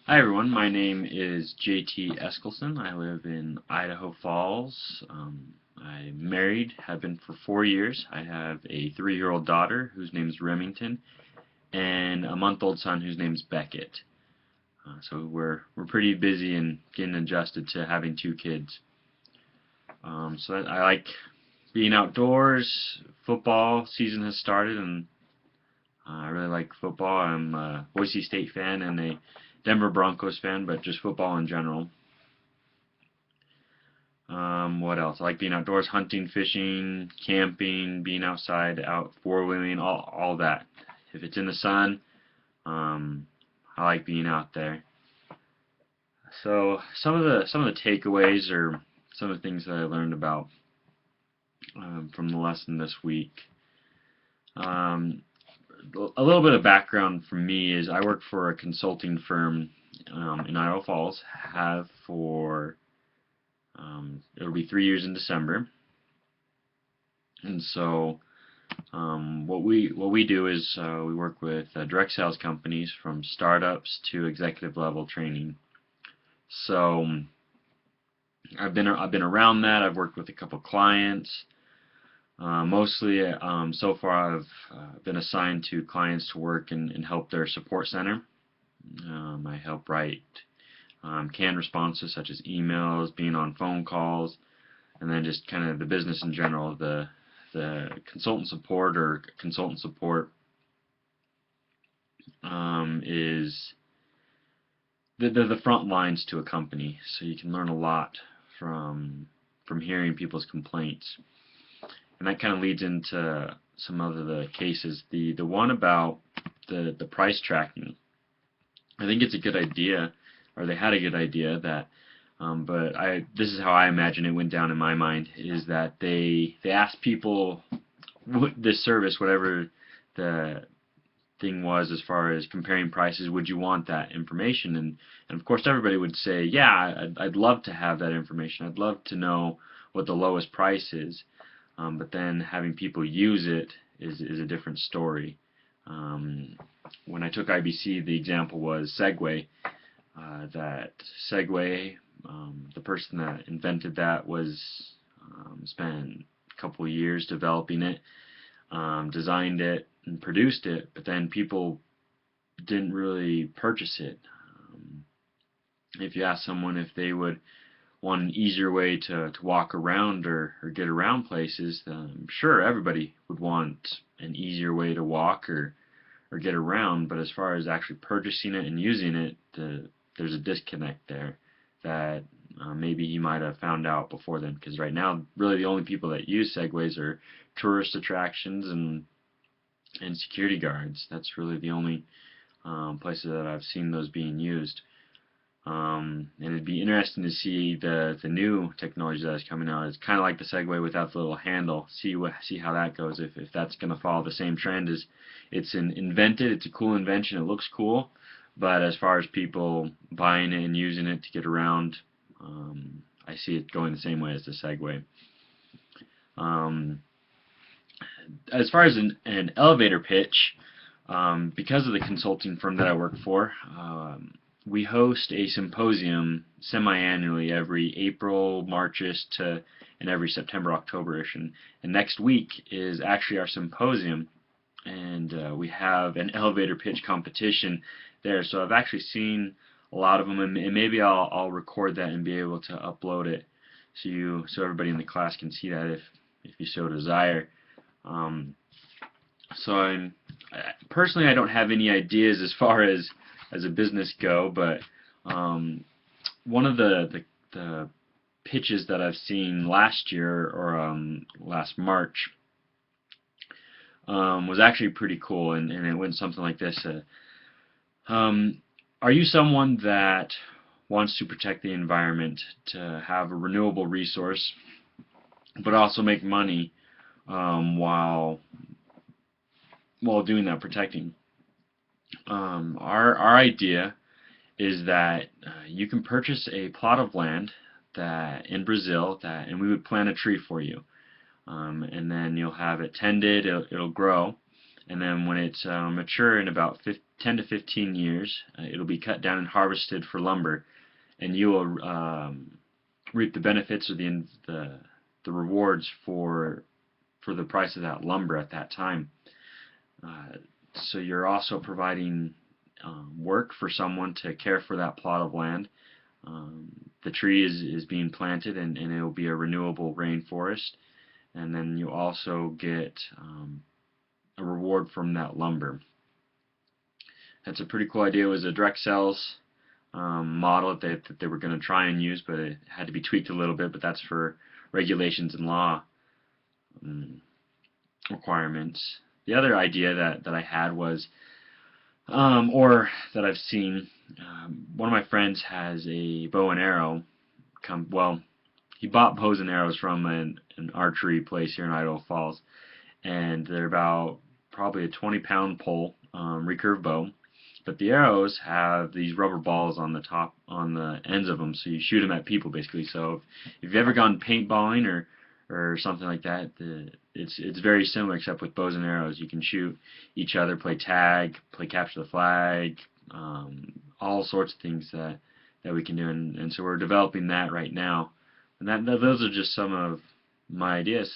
Hi everyone, my name is JT Eskelson. I live in Idaho Falls. I'm married, have been for 4 years. I have a 3-year-old daughter whose name is Remington, and a month-old son whose name is Beckett. So we're pretty busy and getting adjusted to having 2 kids. I like being outdoors. Football season has started, and I really like football. I'm a Boise State fan and a Denver Broncos fan, but just football in general. What else? I like being outdoors, hunting, fishing, camping, being outside, out four-wheeling, all that. If it's in the sun, um, I like being out there. So some of the takeaways or some of the things that I learned about from the lesson this week. Um, a little bit of background from me is I work for a consulting firm in Idaho Falls. Have for it'll be 3 years in December, and so what we do is we work with direct sales companies from startups to executive level training. So I've been around that. I've worked with a couple clients. Mostly, so far, I've been assigned to clients to work and help their support center. I help write canned responses such as emails, being on phone calls, and then just kind of the business in general. The consultant support is the front lines to a company, so you can learn a lot from hearing people's complaints, and that kind of leads into some of the cases. The one about the price tracking, I think it's a good idea, or they had a good idea that. But this is how I imagine it went down in my mind, is that they asked people this service, whatever the thing was as far as comparing prices, would you want that information? And of course everybody would say, yeah, I'd love to have that information. I'd love to know what the lowest price is. But then having people use it is a different story. When I took IBC, the example was Segway. That Segway, the person that invented that was spent a couple of years developing it, designed it and produced it, but then people didn't really purchase it. If you ask someone if they would want an easier way to walk around or get around places, sure, everybody would want an easier way to walk or get around, but as far as actually purchasing it and using it, there's a disconnect there that maybe he might have found out before then, because right now really the only people that use segways are tourist attractions and security guards. That's really the only places that I've seen those being used. And it'd be interesting to see the new technology that's coming out. It's kind of like the Segway without the little handle. See how that goes. If that's going to follow the same trend as it's invented. It's a cool invention. It looks cool, but as far as people buying it and using it to get around, I see it going the same way as the Segway. As far as an elevator pitch, because of the consulting firm that I work for, we host a symposium semi-annually every April, Marchish and every September, Octoberish. And next week is actually our symposium, and we have an elevator pitch competition there. So I've actually seen a lot of them, and maybe I'll record that and be able to upload it so everybody in the class can see that if you so desire. So personally, I don't have any ideas as far as a business go, but one of the pitches that I've seen last year or last March was actually pretty cool, and it went something like this. Are you someone that wants to protect the environment, to have a renewable resource, but also make money while doing that, protecting? Our idea is that you can purchase a plot of land that in Brazil and we would plant a tree for you, and then you'll have it tended. It'll grow, and then when it's mature in about 10 to 15 years. It'll be cut down and harvested for lumber, and you will reap the benefits or the rewards for the price of that lumber at that time. So you're also providing work for someone to care for that plot of land. The tree is being planted, and it will be a renewable rainforest. And then you also get a reward from that lumber. That's a pretty cool idea. It was a direct sales model that they were going to try and use, but it had to be tweaked a little bit. But that's for regulations and law requirements. The other idea that I had was, or that I've seen, one of my friends has a bow and arrow. He bought bows and arrows from an archery place here in Idaho Falls, and they're about probably a 20-pound pole, recurve bow. But the arrows have these rubber balls on the top, on the ends of them, so you shoot them at people basically. So if you've ever gone paintballing or something like that, it's very similar, except with bows and arrows. You can shoot each other, play tag, play capture the flag, all sorts of things that we can do, and so we're developing that right now. And those are just some of my ideas.